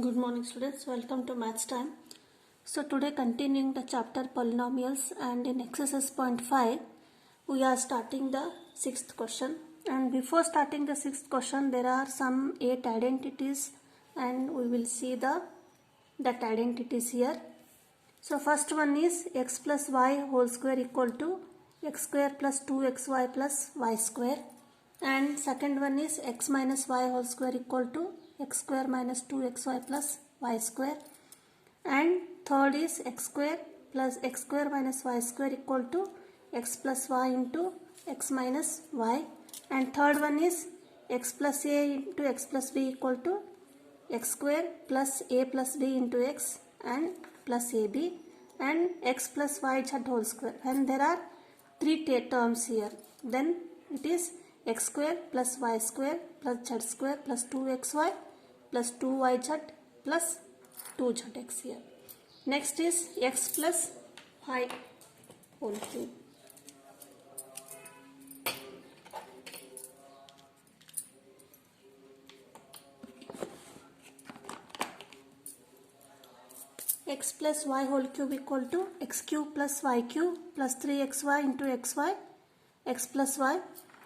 Good morning students, welcome to maths time. So today continuing the chapter polynomials, and in exercise point 5 we are starting the sixth question, and before starting the sixth question there are some 8 identities and we will see that identities here. So first one is x plus y whole square equal to x square plus 2xy plus y square, and second one is x minus y whole square equal to x square minus 2xy plus y square, and third is x square minus y square equal to x plus y into x minus y, and third one is x plus a into x plus b equal to x square plus a plus b into x and plus ab, and x plus y z whole square. And there are three terms here, then it is x square plus y square plus z square plus 2xy plus 2yz plus 2zx here. Next is x plus y whole cube. X plus y whole cube equal to x cube plus y cube plus 3xy into xy, x plus y,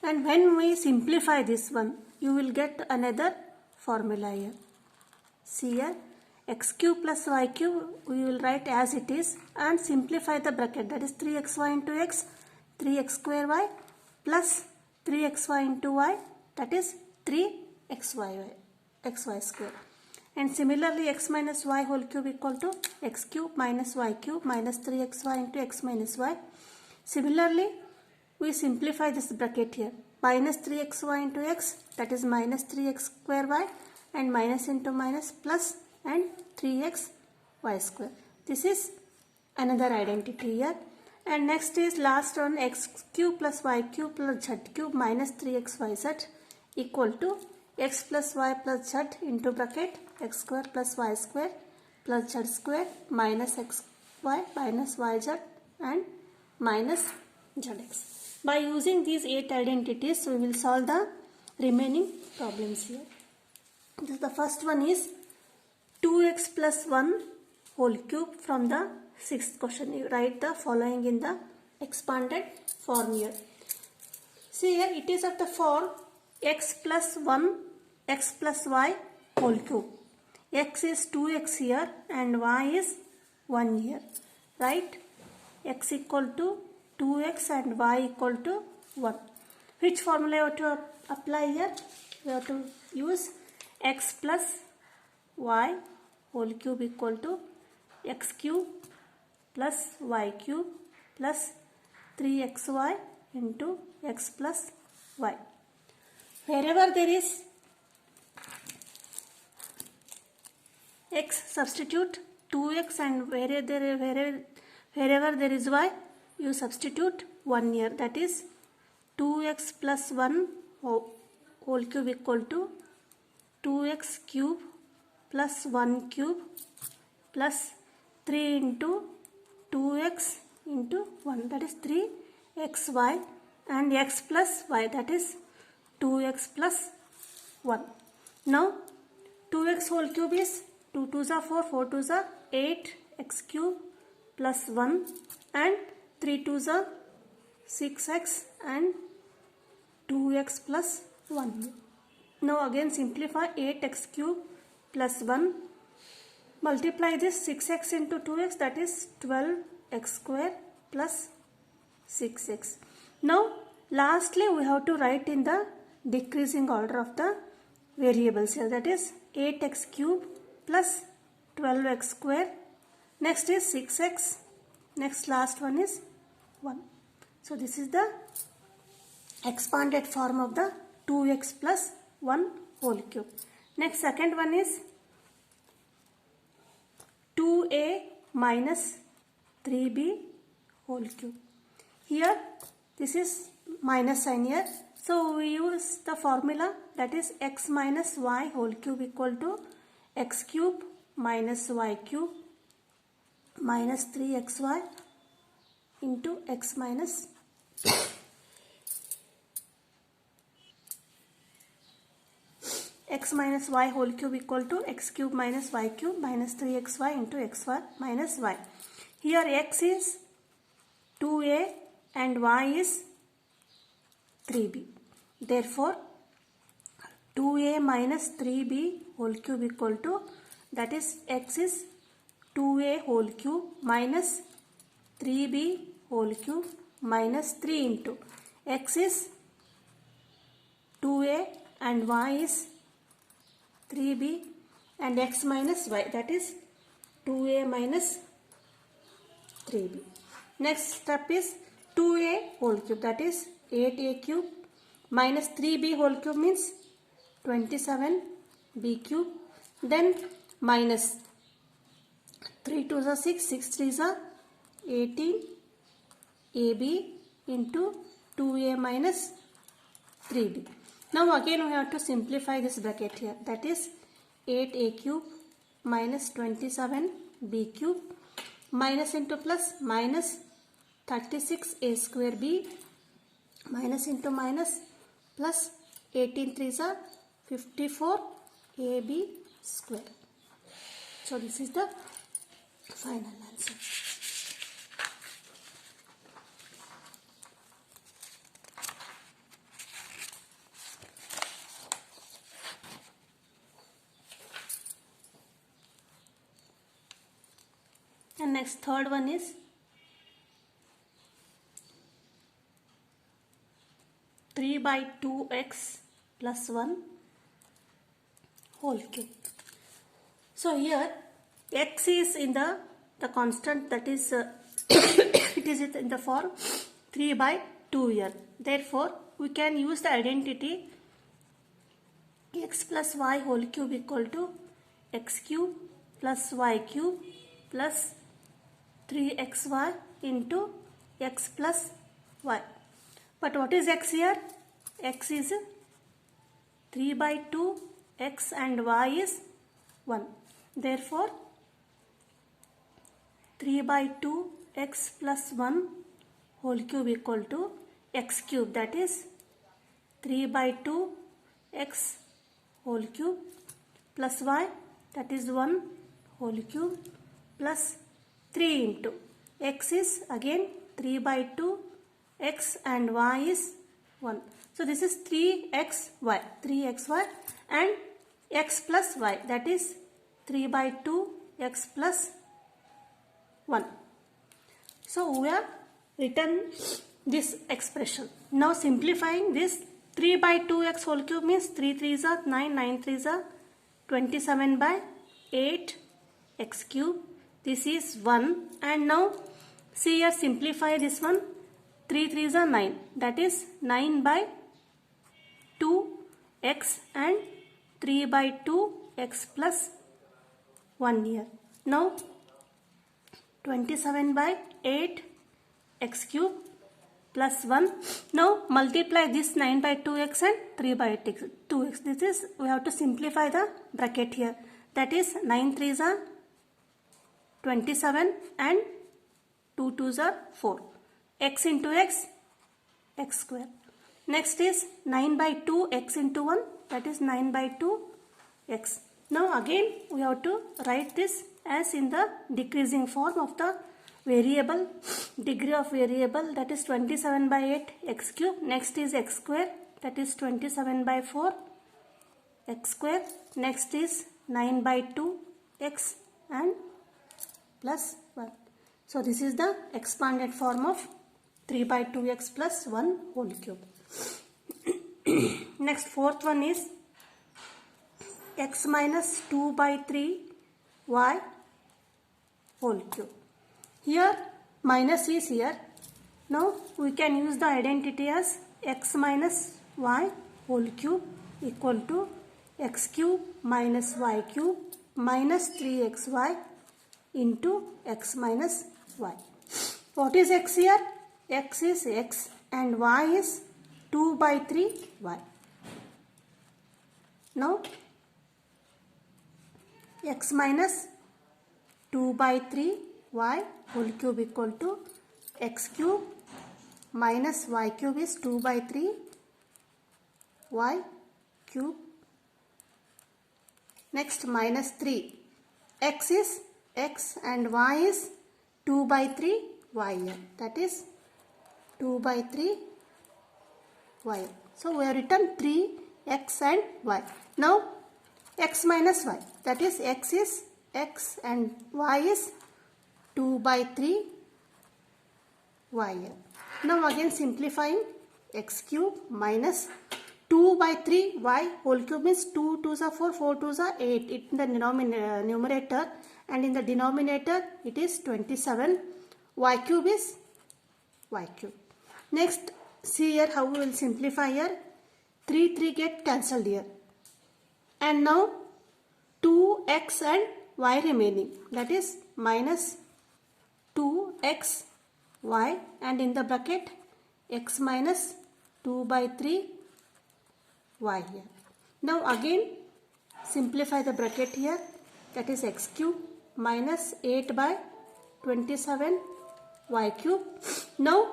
and when we simplify this one you will get another formula here. See here, x cube plus y cube we will write as it is and simplify the bracket, that is 3xy into x, 3x square y plus 3xy into y, that is 3xy square. And similarly x minus y whole cube equal to x cube minus y cube minus 3xy into x minus y. Similarly we simplify this bracket here, minus 3xy into x, that is minus 3x square y, and minus into minus plus and 3x y square. This is another identity here. And next is last one, x cube plus y cube plus z cube minus 3xyz equal to x plus y plus z into bracket x square plus y square plus z square minus xy minus yz and minus zx. By using these 8 identities we will solve the remaining problems here. The first one is 2x plus 1 whole cube. From the sixth question you write the following in the expanded form here. See here, it is of the form x plus 1 x plus y whole cube. X is 2x here and y is 1 here, right? X equal to 2x and y equal to 1. Which formula you have to apply here? We have to use x plus y whole cube equal to x cube plus y cube plus 3xy into x plus y. Wherever there is x, substitute 2x, and wherever there is y you substitute 1 here, that is 2x plus 1 whole cube equal to 2x cube plus 1 cube plus 3 into 2x into 1, that is 3xy, and x plus y, that is 2x plus 1. Now 2x whole cube is 2 2s are 4, 4 2s are 8, x cube plus 1, and 3 2s are 6x and 2x plus 1. Now again simplify 8x cube plus 1, multiply this 6x into 2x, that is 12x square plus 6x. Now lastly we have to write in the decreasing order of the variables here, that is 8x cube plus 12x square, next is 6x, next last one is 1. So this is the expanded form of the 2x plus 1 whole cube. Next second one is 2a minus 3b whole cube. Here this is minus sign here, so we use the formula, that is x minus y whole cube equal to x cube minus y cube minus 3xy into x minus x minus y whole cube equal to x cube minus y cube minus 3xy into xy minus y. Here x is 2a and y is 3b. Therefore, 2a minus 3b whole cube equal to, that is x is 2a whole cube minus 3b whole cube minus 3 into x is 2a and y is 3b and x minus y, that is 2a minus 3b. Next step is 2a whole cube, that is 8a cube minus 3b whole cube means 27b cube, then minus 3 2s are 6, 6 3s are 18 ab into 2a minus 3b. Now again we have to simplify this bracket here, that is 8a cube minus 27b cube minus into plus minus 36a square b minus into minus plus 18 3s are 54 ab square. So this is the final answer. And next third one is three by 2x plus 1 whole cube. So here x is in the constant, that is it is in the form 3 by 2 here. Therefore, we can use the identity x plus y whole cube equal to x cube plus y cube plus 3xy into x plus y. But what is x here? X is 3 by 2, x and y is 1. Therefore, 3 by 2 x plus 1 whole cube equal to x cube, that is 3 by 2 x whole cube plus y, that is 1 whole cube plus 3 into x is again 3 by 2 x and y is 1. So this is 3xy and x plus y, that is 3 by 2 x plus 1. So we have written this expression. Now simplifying this, 3 by 2x whole cube means 3 3s are 9, 9 3s are 27 by 8 x cube. This is 1, and now see here, simplify this one. 3 3s are 9, that is 9 by 2 x and 3 by 2 x plus 1 here. Now 27 by 8 x cube plus 1. Now multiply this 9 by 2x and 3 by 8 2x. This is, we have to simplify the bracket here. That is 9 3s are 27 and 2 2s are 4. X into x, x square. Next is 9 by 2 x into 1, that is 9 by 2 x. Now again we have to write this as in the decreasing form of the variable, degree of variable, that is 27 by 8 x cube. Next is x square, that is 27 by 4 x square. Next is 9 by 2 x and plus 1. So this is the expanded form of 3 by 2x plus 1 whole cube. Next fourth one is x minus 2 by 3 y whole cube. Here minus is here. Now we can use the identity as x minus y whole cube equal to x cube minus y cube minus 3xy into x minus y. What is x here? X is x and y is 2 by 3 y. Now x minus 2 by 3 y whole cube equal to x cube minus y cube is 2 by 3 y cube Next minus 3. X is x and y is 2 by 3 y. That is 2 by 3 y. So we have written 3x and y. Now x minus y. That is x is x and y is 2 by 3 y. Now again simplifying, x cube minus 2 by 3 y whole cube means 2 2s are 4, 4 2s are 8. It in the numerator and in the denominator it is 27. Y cube is y cube. Next see here how we will simplify here. 3 get cancelled here. And now 2x and y remaining. That is minus 2x y and in the bracket x minus 2 by 3 y here. Now again simplify the bracket here. That is x cube minus 8 by 27 y cube. Now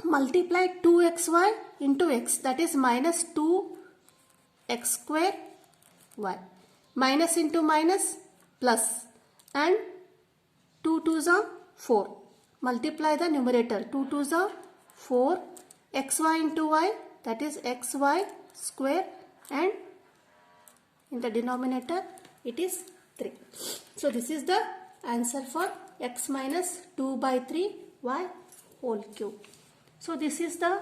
multiply 2xy into x. That is minus 2x square y. Minus into minus plus and 2 2s are 4. Multiply the numerator. 2 2s are 4. Xy into y. That is xy square and in the denominator it is 3. So this is the answer for x minus 2 by 3 y whole cube. So this is the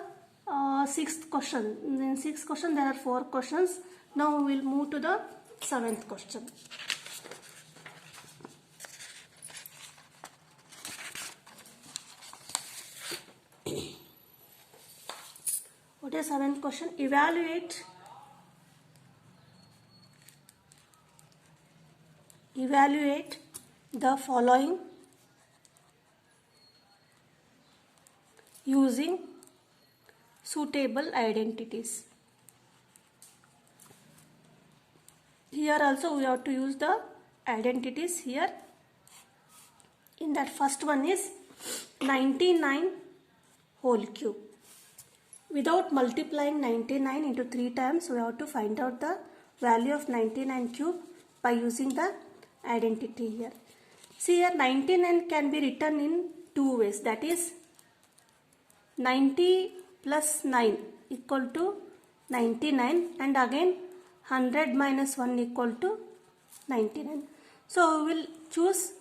sixth question. In sixth question there are 4 questions. Now we will move to the 7th question. What is 7th question? Evaluate the following using suitable identities. Here also we have to use the identities here. In that first one is 99 whole cube. Without multiplying 99 into 3 times, we have to find out the value of 99 cube by using the identity here. See here 99 can be written in 2 ways. That is 90 plus 9 equal to 99 and again 100 minus 1 equal to 99. So we will choose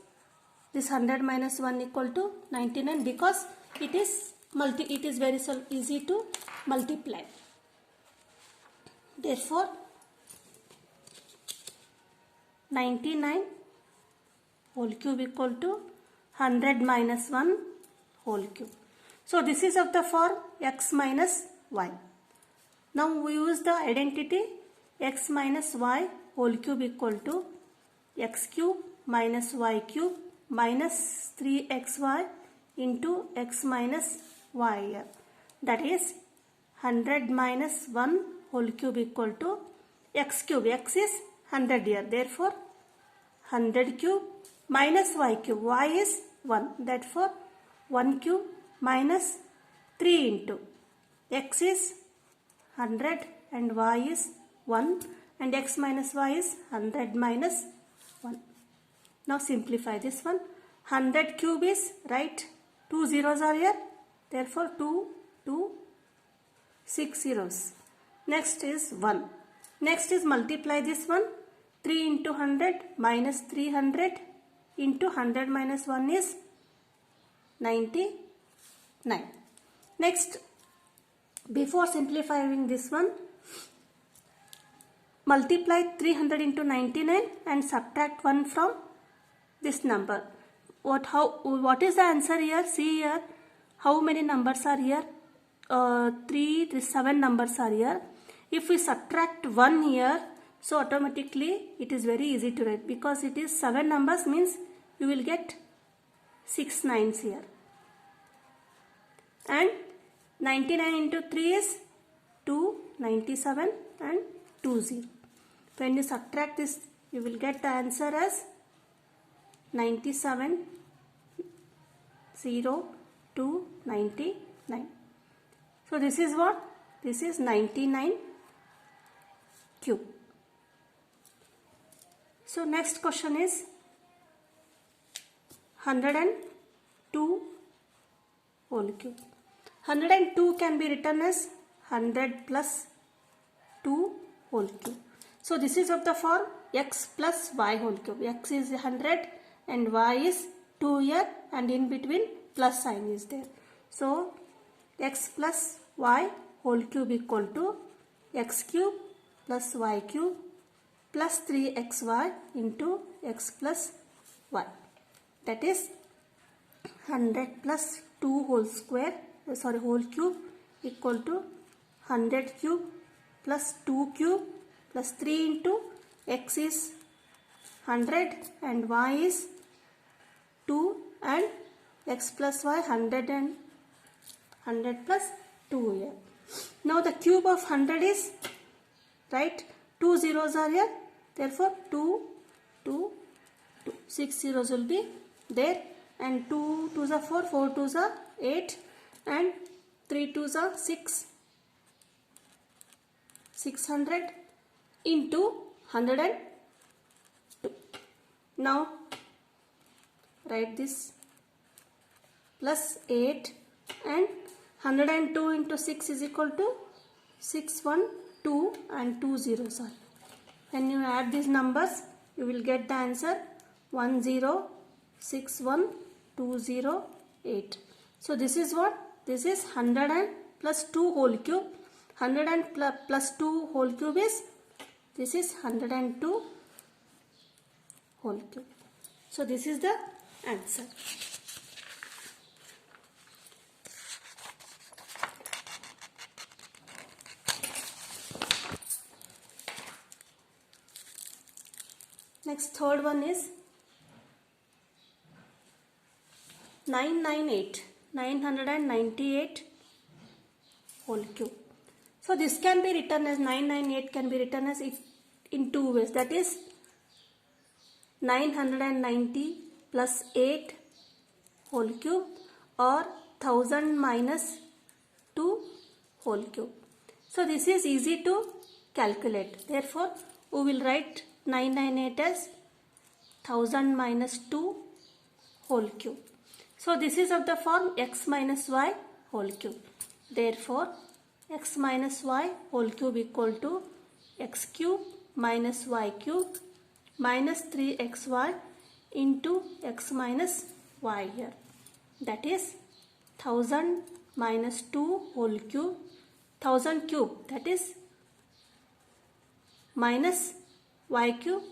this 100 minus 1 equal to 99 because it is very easy to multiply. Therefore 99 whole cube equal to 100 minus 1 whole cube. So this is of the form x minus y. Now we use the identity x minus y whole cube equal to x cube minus y cube minus 3xy into x minus y. That is 100 minus 1 whole cube equal to x cube. X is 100 here. Therefore 100 cube minus y cube. Y is 1. Therefore 1 cube minus 3 into x is 100 and y is 1 and x minus y is 100 minus 1. Now simplify this one. 100 cube is right. 2 zeros are here. Therefore 2 6 zeros. Next is 1. Next is multiply this one. 3 into 100 minus 300 into 100 minus 1 is 99. Next, before simplifying this one, multiply 300 into 99 and subtract 1 from this number. What is the answer here? See here how many numbers are here. 7 numbers are here. If we subtract 1 here, so automatically it is very easy to write because it is 7 numbers means you will get 6 nines here. And 99 into 3 is 297 and 20. When you subtract this, you will get the answer as 97 0 2 99. So this is what? This is 99 cube. So next question is 102 whole cube. 102 can be written as 100 plus 2 whole cube. So this is of the form x plus y whole cube. X is 100 and y is 2 here, and in between plus sign is there. So x plus y whole cube equal to x cube plus y cube plus 3xy into x plus y. That is 100 plus 2 whole cube equal to 100 cube plus 2 cube plus 3 into x is 100 and y is 2 and x plus y 100 and 100 plus 2 here. Now the cube of 100 is, right, 2 zeros are here, therefore 2, 2, 2. 6 zeros will be there, and 2 2s are 4, 4 2s are 8 and 3 2s are 6. 600 into 102. Now write this plus 8 and 102 into 6 is equal to 612 and 2 zeros are. When you add these numbers, you will get the answer 1061208. So this is what? This is 100 and plus 2 whole cube. 100 and plus 2 whole cube is, this is 102 whole cube. So this is the answer. Next, third one is 998 whole cube. So this can be written as 998 can be written as in two ways. That is 990 plus 8 whole cube or 1000 minus 2 whole cube. So this is easy to calculate. Therefore, we will write 998 as 1000 minus 2 whole cube. So this is of the form x minus y whole cube. Therefore, x minus y whole cube equal to x cube minus y cube minus 3xy into x minus y here. That is 1000 minus 2 whole cube, 1000 cube, that is minus y cube,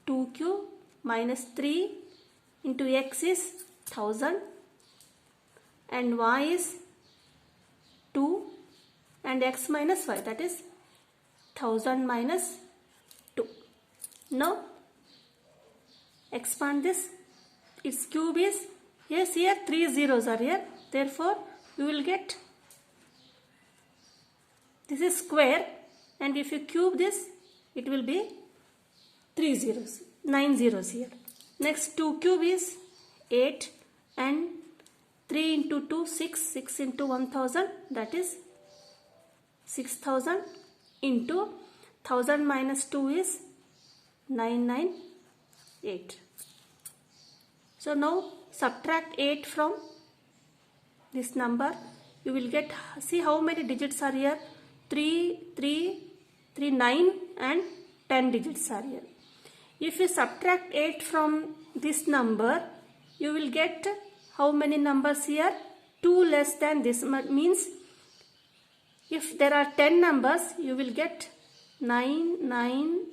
2 cube minus 3 into x is 1000 and y is 2 and x minus y, that is 1000 minus 2. Now expand this. Its cube is, yes, here 3 zeros are here, therefore you will get, this is square, and if you cube this, it will be 3 zeros, 9 zeros here. Next, 2 cube is 8 and 3 into 2 6, 6 into 1000, that is 6000 into 1000 minus 2 is 998. So now subtract 8 from this number. You will get, see how many digits are here, 3, 3, 3, 9 and 10 digits are here. If you subtract 8 from this number, you will get how many numbers here? 2 less than this. Means if there are 10 numbers, you will get 9, 9,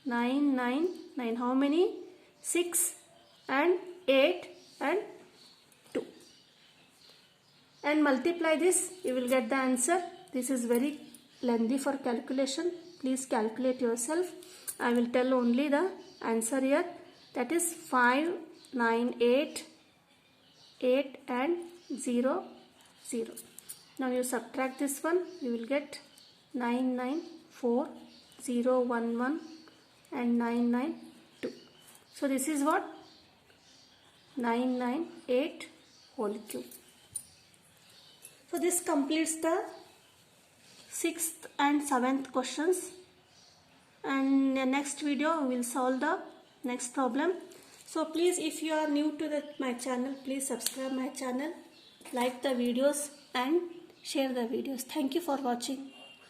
9, 9, 9. How many? 6 and 8 and 2. And multiply this, you will get the answer. This is very lengthy for calculation. Please calculate yourself. I will tell only the answer here. That is 5, 9, 8, 8 and 0, 0. Now you subtract this one, you will get 9, 9, 4, 0, 1, 1 and 9, 9, 2. So this is what? 998 whole cube. So this completes the 6th and 7th questions, and in the next video we will solve the next problem. So please, if you are new to my channel, please subscribe my channel, like the videos and share the videos. Thank you for watching.